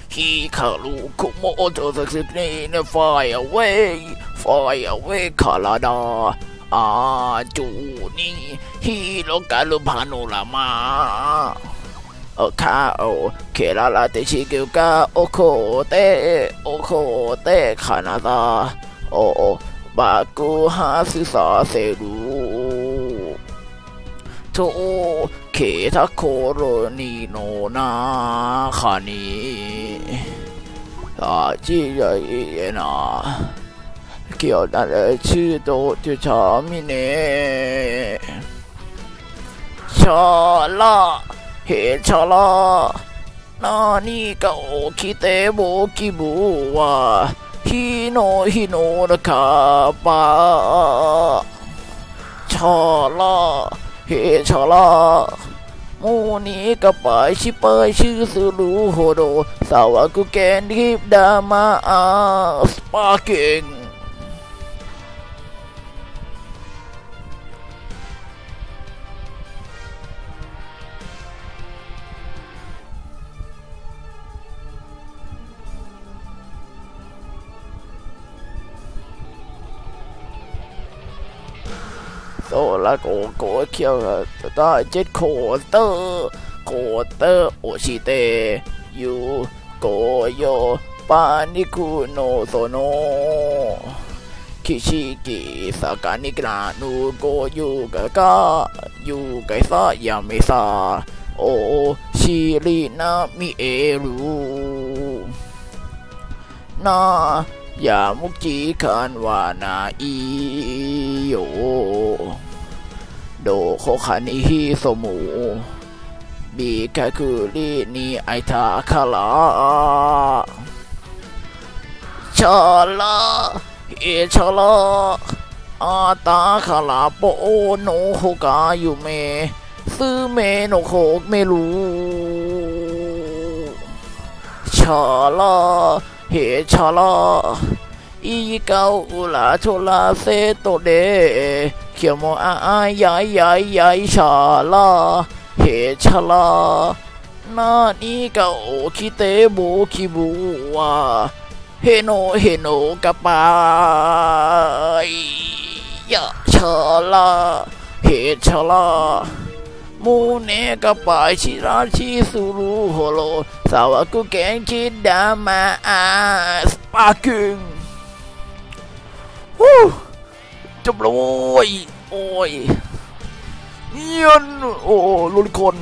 He Kaluku moto the name fire away Kalada Juni He lokalu panorama Okao Kerala de Shiguga Okote Canada Baku Hasusa Seru To Keta Koroni no na Hani Jina Kyo da Chido to Chamine Chala He Chala Nani ga okite mo kibu wa Hino the kaba Chala He Chala Muni ka pai shi sulu hodo Sawaku can keep dama sparking So là cổ kêu ta chết cổ tơ oshite yu cổ yo paniku no sono kishiki sakani kana nu go yu ga sa yamesa o shiri na mi eru na ya mukji kan wa na iyo do kokani hi somu bi kakuri ni aita kala chala ata kala po no hoka yume sume no hok meru chala He chala Ikau ula chola se to de Kyomo yai chala He chala Nani ga okite mo kibu wa Heno kapai Ya chala He chala Mune kapai shirashi suru holo Sawaku genki dama sparking Jump เลยโอ้ยเงียนโอ้ลุลิคอน